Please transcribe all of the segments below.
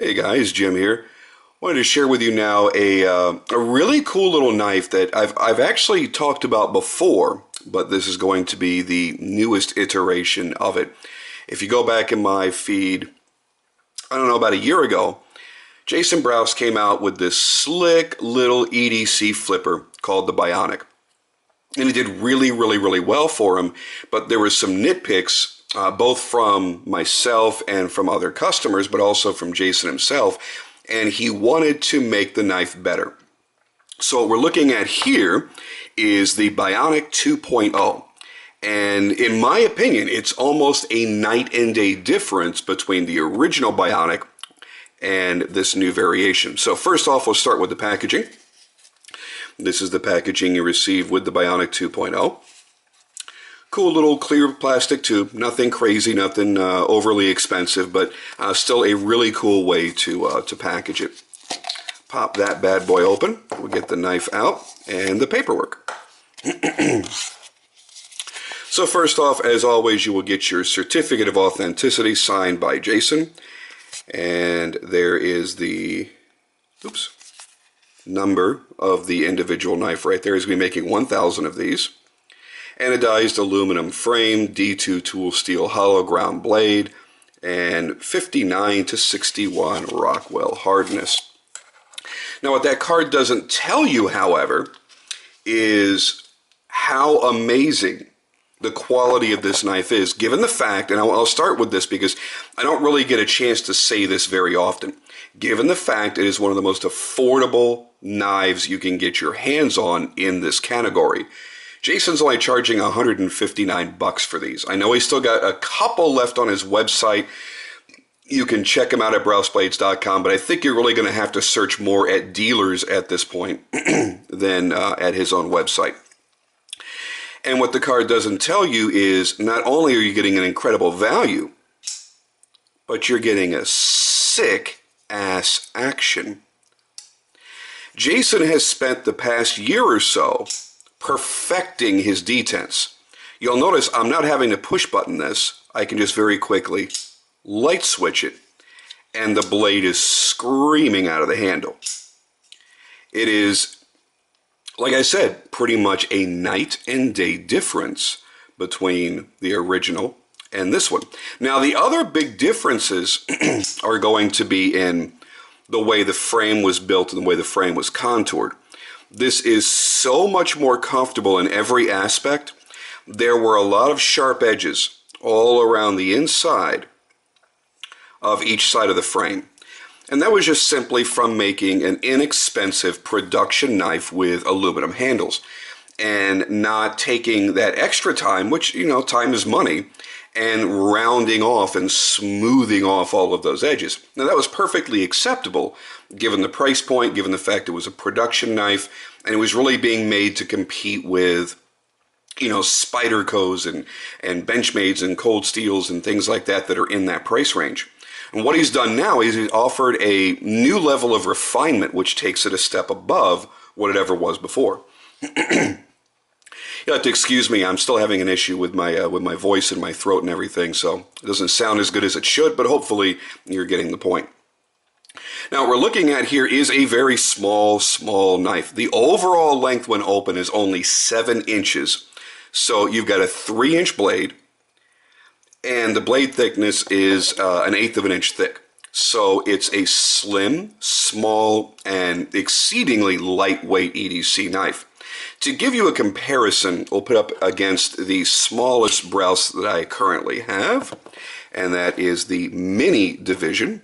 Hey guys, Jim here. Wanted to share with you now a really cool little knife that I've actually talked about before, but this is going to be the newest iteration of it. If you go back in my feed, I don't know, about a year ago, Jason Brous came out with this slick little EDC flipper called the Bionic. And he did really well for him, but there were some nitpicks both from myself and from other customers, but also from Jason himself, and he wanted to make the knife better. So what we're looking at here is the Bionic 2.0, and in my opinion, it's almost a night and day difference between the original Bionic and this new variation. So first off, we'll start with the packaging. This is the packaging you receive with the Bionic 2.0. Cool little clear plastic tube, nothing crazy, nothing overly expensive, but still a really cool way to package it. Pop that bad boy open, we'll get the knife out, and the paperwork. So first off, as always, you will get your certificate of authenticity signed by Jason, and there is the, number of the individual knife right there. He's going to be making 1,000 of these. Anodized aluminum frame, D2 tool steel hollow ground blade, and 59 to 61 Rockwell hardness. Now what that card doesn't tell you, however, is how amazing the quality of this knife is, given the fact, and I'll start with this because I don't really get a chance to say this very often, given the fact it is one of the most affordable knives you can get your hands on in this category. Jason's only charging $159 for these. I know he's still got a couple left on his website. You can check him out at brousblades.com, but I think you're really going to have to search more at dealers at this point than at his own website. And what the card doesn't tell you is not only are you getting an incredible value, but you're getting a sick-ass action. Jason has spent the past year or so perfecting his detents. You'll notice I'm not having to push button this. I can just very quickly light switch it, and the blade is screaming out of the handle. It is, like I said, pretty much a night and day difference between the original and this one. Now, the other big differences are going to be in the way the frame was built and the way the frame was contoured. This is so much more comfortable in every aspect. There were a lot of sharp edges all around the inside of each side of the frame. And that was just simply from making an inexpensive production knife with aluminum handles and not taking that extra time, which, you know, time is money, and rounding off and smoothing off all of those edges. Now that was perfectly acceptable given the price point, given the fact it was a production knife, and it was really being made to compete with, you know, Spydercos and Benchmades and Cold Steels and things like that that are in that price range. And what he's done now is he's offered a new level of refinement which takes it a step above what it ever was before. You'll have to excuse me, I'm still having an issue with my voice and my throat and everything, so it doesn't sound as good as it should, but hopefully you're getting the point. Now, what we're looking at here is a very small knife. The overall length when open is only 7 inches, so you've got a 3-inch blade, and the blade thickness is 1/8 of an inch thick. So it's a slim, small, and exceedingly lightweight EDC knife. To give you a comparison, we'll put up against the smallest Brous that I currently have, and that is the Mini division.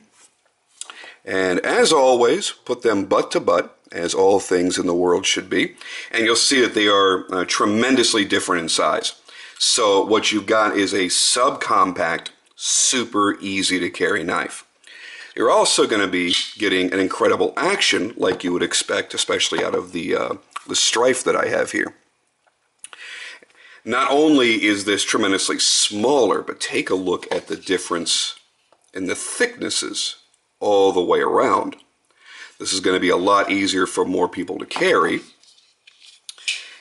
And as always, put them butt to butt, as all things in the world should be, and you'll see that they are tremendously different in size. So what you've got is a subcompact, super easy to carry knife. You're also going to be getting an incredible action like you would expect, especially out of the strife that I have here. Not only is this tremendously smaller, but take a look at the difference in the thicknesses all the way around. This is going to be a lot easier for more people to carry.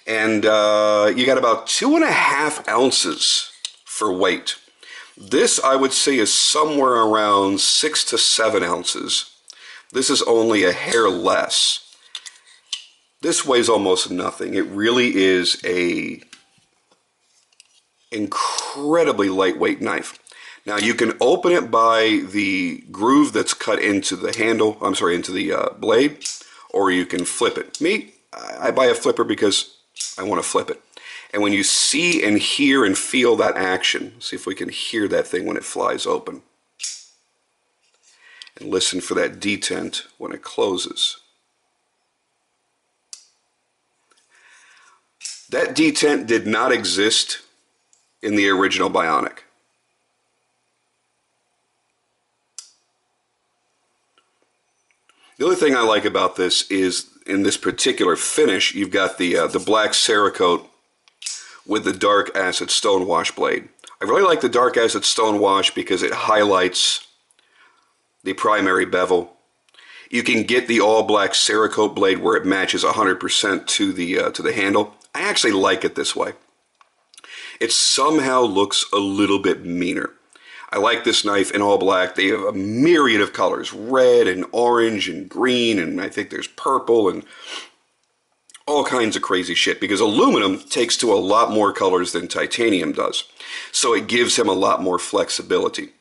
And you got about 2.5 ounces for weight. This, I would say, is somewhere around 6 to 7 ounces. This is only a hair less. This weighs almost nothing. It really is a incredibly lightweight knife. Now you can open it by the groove that's cut into the handle, I'm sorry, into the blade, or you can flip it. Me, I buy a flipper because I want to flip it. And when you see and hear and feel that action, see if we can hear that thing when it flies open. And listen for that detent when it closes. That detent did not exist in the original Bionic. The other thing I like about this is in this particular finish, you've got the black Cerakote with the dark acid stonewash blade. I really like the dark acid stonewash because it highlights the primary bevel. You can get the all black Cerakote blade where it matches 100% to the handle. I actually like it this way. It somehow looks a little bit meaner. I like this knife in all black. They have a myriad of colors, red and orange and green, and I think there's purple and all kinds of crazy shit, because aluminum takes to a lot more colors than titanium does. So it gives him a lot more flexibility.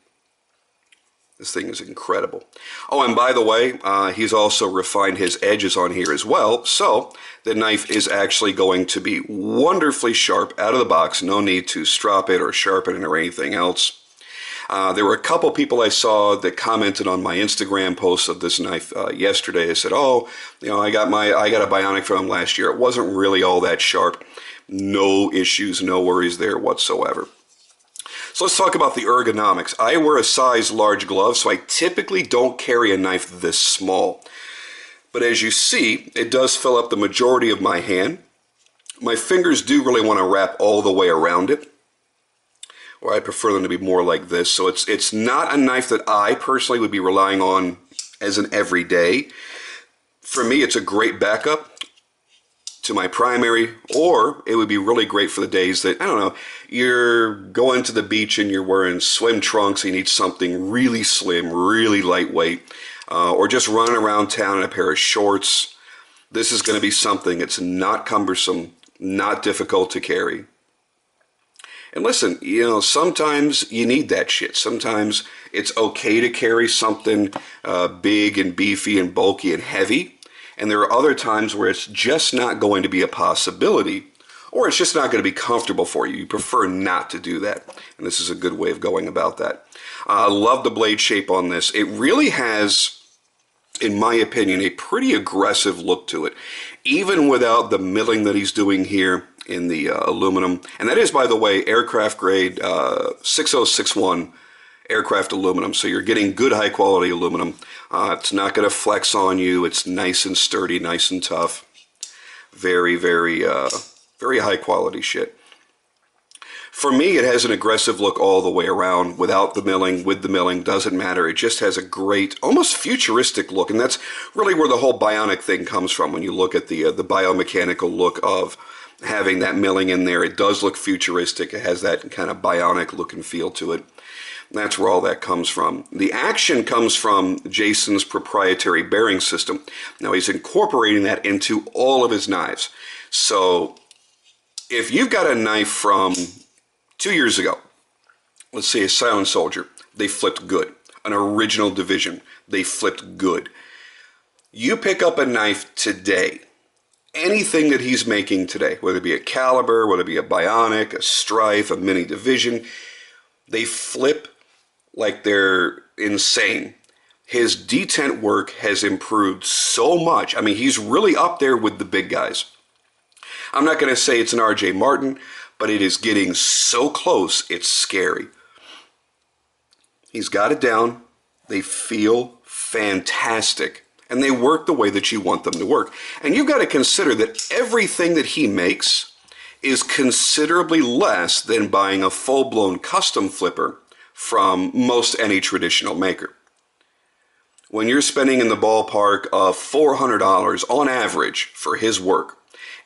This thing is incredible. Oh, and by the way, he's also refined his edges on here as well, so the knife is actually going to be wonderfully sharp out of the box. No need to strop it or sharpen it or anything else. There were a couple people I saw that commented on my Instagram post of this knife yesterday. They said, "Oh, you know, I got a Bionic from him last year. It wasn't really all that sharp. No issues, no worries there whatsoever." So let's talk about the ergonomics. I wear a size large glove, so I typically don't carry a knife this small. But as you see, it does fill up the majority of my hand. My fingers do really want to wrap all the way around it, or I prefer them to be more like this. So it's not a knife that I personally would be relying on as an everyday. For me, it's a great backup to my primary, or it would be really great for the days that, I don't know, you're going to the beach and you're wearing swim trunks and you need something really slim, really lightweight, or just running around town in a pair of shorts. This is going to be something that's not cumbersome, not difficult to carry. And listen, you know, sometimes you need that shit. Sometimes it's okay to carry something big and beefy and bulky and heavy. And there are other times where it's just not going to be a possibility, or it's just not going to be comfortable for you. You prefer not to do that. And this is a good way of going about that. I love the blade shape on this. It really has, in my opinion, a pretty aggressive look to it, even without the milling that he's doing here in the aluminum. And that is, by the way, aircraft grade 6061 aircraft aluminum. So you're getting good high quality aluminum. It's not going to flex on you. It's nice and sturdy, nice and tough. Very, very, very high quality shit. For me, it has an aggressive look all the way around, without the milling, with the milling, doesn't matter. It just has a great, almost futuristic look, and that's really where the whole Bionic thing comes from. When you look at the biomechanical look of having that milling in there, it does look futuristic. It has that kind of bionic look and feel to it. That's where all that comes from. The action comes from Jason's proprietary bearing system. Now he's incorporating that into all of his knives. So if you've got a knife from 2 years ago, let's say a Silent Soldier, they flipped good. An original Division, they flipped good. You pick up a knife today, anything that he's making today, whether it be a Caliber, whether it be a Bionic, a Strife, a Mini Division, they flip like they're insane. His detent work has improved so much. I mean, he's really up there with the big guys. I'm not going to say it's an R.J. Martin, but it is getting so close, it's scary. He's got it down. They feel fantastic. And they work the way that you want them to work. And you've got to consider that everything that he makes is considerably less than buying a full-blown custom flipper from most any traditional maker. When you're spending in the ballpark of $400 on average for his work,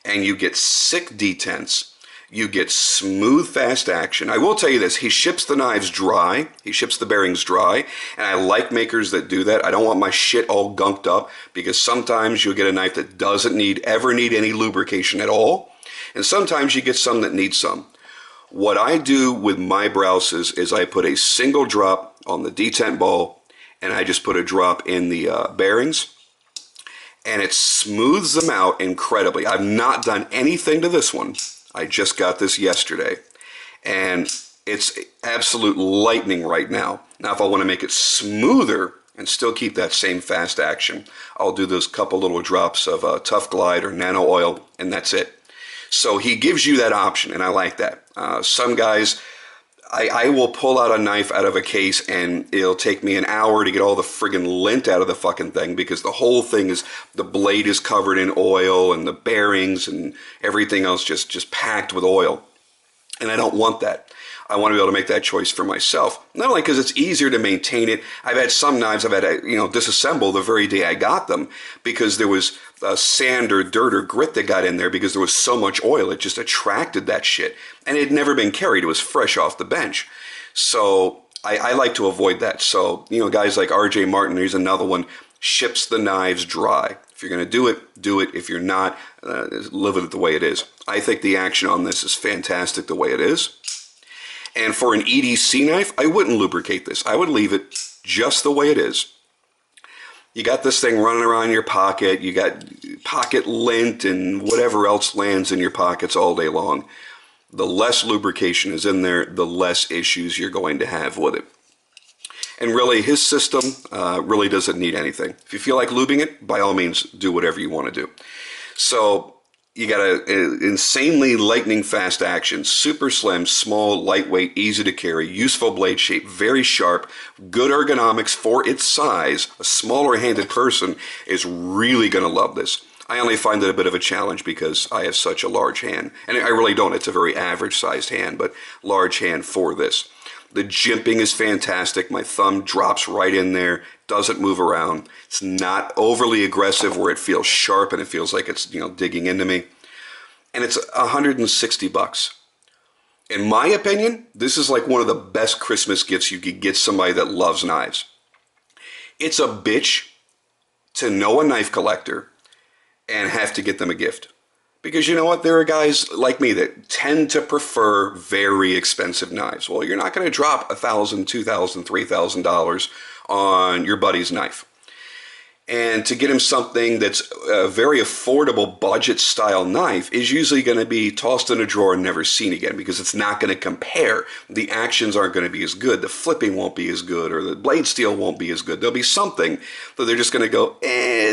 and you get sick detents, You get smooth, fast action. I will tell you this, he ships the knives dry. He ships the bearings dry. And I like makers that do that. I don't want my shit all gunked up because sometimes you'll get a knife that doesn't ever need any lubrication at all. And sometimes you get some that need some. What I do with my Brouses is I put a single drop on the detent ball and I just put a drop in the bearings. And it smooths them out incredibly. I've not done anything to this one. I just got this yesterday, and it's absolute lightning right now. Now, if I want to make it smoother and still keep that same fast action, I'll do those couple little drops of Tough Glide or Nano Oil, and that's it. So he gives you that option, and I like that. Some guys, I will pull out a knife out of a case and it'll take me an hour to get all the friggin' lint out of the fucking thing because the whole thing is, the blade is covered in oil and the bearings and everything else just packed with oil. And I don't want that. I want to be able to make that choice for myself. Not only because it's easier to maintain it. I've had some knives I've had to, disassemble the very day I got them because there was sand or dirt or grit that got in there because there was so much oil. It just attracted that shit. And it had never been carried. It was fresh off the bench. So I like to avoid that. So, guys like RJ Martin, here's another one, ships the knives dry. If you're going to do it, do it. If you're not, live with it the way it is. I think the action on this is fantastic the way it is. And for an EDC knife, I wouldn't lubricate this. I would leave it just the way it is. You got this thing running around your pocket. You got pocket lint and whatever else lands in your pockets all day long. The less lubrication is in there, the less issues you're going to have with it. And really, his system really doesn't need anything. If you feel like lubing it, by all means, do whatever you want to do. So you got an insanely lightning fast action, super slim, small, lightweight, easy to carry, useful blade shape, very sharp, good ergonomics for its size. A smaller handed person is really going to love this. I only find it a bit of a challenge because I have such a large hand. And I really don't. It's a very average sized hand, but large hand for this. The jimping is fantastic. My thumb drops right in there, doesn't move around. It's not overly aggressive where it feels sharp and it feels like it's, digging into me. And it's $160. In my opinion, this is like one of the best Christmas gifts you could get somebody that loves knives. It's a bitch to know a knife collector and have to get them a gift. Because you know what? There are guys like me that tend to prefer very expensive knives. Well, you're not going to drop $1,000, $2,000, $3,000 on your buddy's knife. And to get him something that's a very affordable budget style knife is usually going to be tossed in a drawer and never seen again because it's not going to compare. The actions aren't going to be as good. The flipping won't be as good or the blade steel won't be as good. There'll be something that they're just going to go,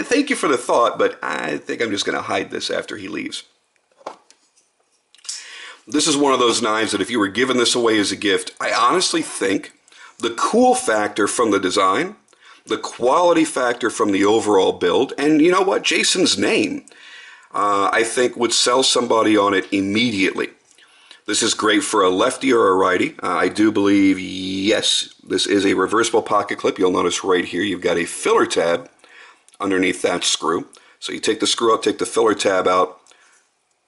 thank you for the thought, but I think I'm just going to hide this after he leaves. This is one of those knives that if you were giving this away as a gift, I honestly think the cool factor from the design, the quality factor from the overall build, and you know what, Jason's name, I think would sell somebody on it immediately. This is great for a lefty or a righty. I do believe, yes, this is a reversible pocket clip. You'll notice right here you've got a filler tab underneath that screw. So you take the screw out, take the filler tab out,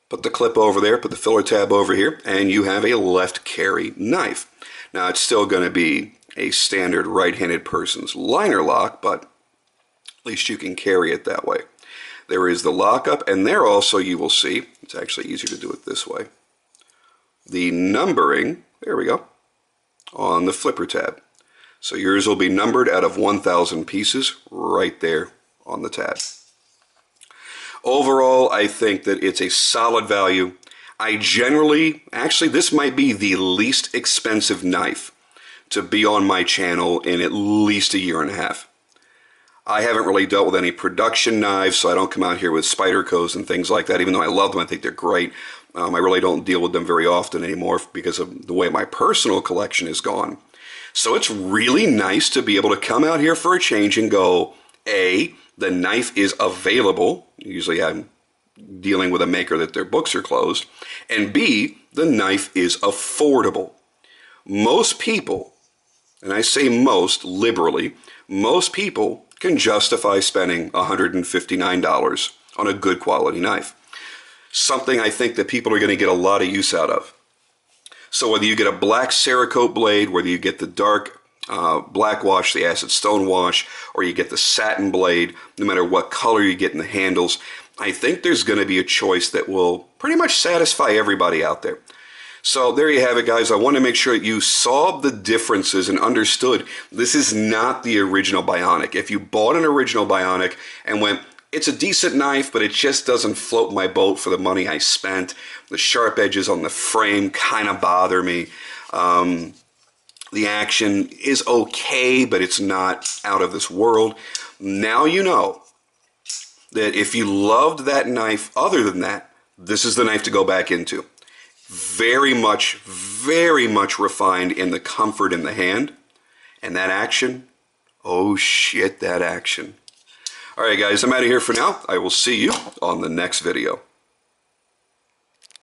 put the clip over there, put the filler tab over here, and you have a left carry knife. Now it's still going to be a standard right-handed person's liner lock, but at least you can carry it that way. There is the lockup, and there also you will see, it's actually easier to do it this way, the numbering, there we go, on the flipper tab. So yours will be numbered out of 1,000 pieces right there on the tab. Overall, I think that it's a solid value. I generally, actually this might be the least expensive knife to be on my channel in at least a year and a half. I haven't really dealt with any production knives, so I don't come out here with Spydercos and things like that, even though I love them, I think they're great. I really don't deal with them very often anymore because of the way my personal collection is gone. So it's really nice to be able to come out here for a change and go, A, the knife is available. Usually I'm dealing with a maker that their books are closed. And B, the knife is affordable. Most people, and I say most liberally, most people can justify spending $159 on a good quality knife. something I think that people are going to get a lot of use out of. So whether you get a black Cerakote blade, whether you get the dark black wash, the acid stone wash, or you get the satin blade, no matter what color you get in the handles, I think there's going to be a choice that will pretty much satisfy everybody out there. So there you have it, guys. I want to make sure that you saw the differences and understood this is not the original Bionic. If you bought an original Bionic and went, it's a decent knife, but it just doesn't float my boat for the money I spent. The sharp edges on the frame kind of bother me. The action is okay, but it's not out of this world. Now you know that if you loved that knife other than that, this is the knife to go back into. Very much refined in the comfort in the hand. And that action, oh shit, that action. Alright guys, I'm out of here for now. I will see you on the next video.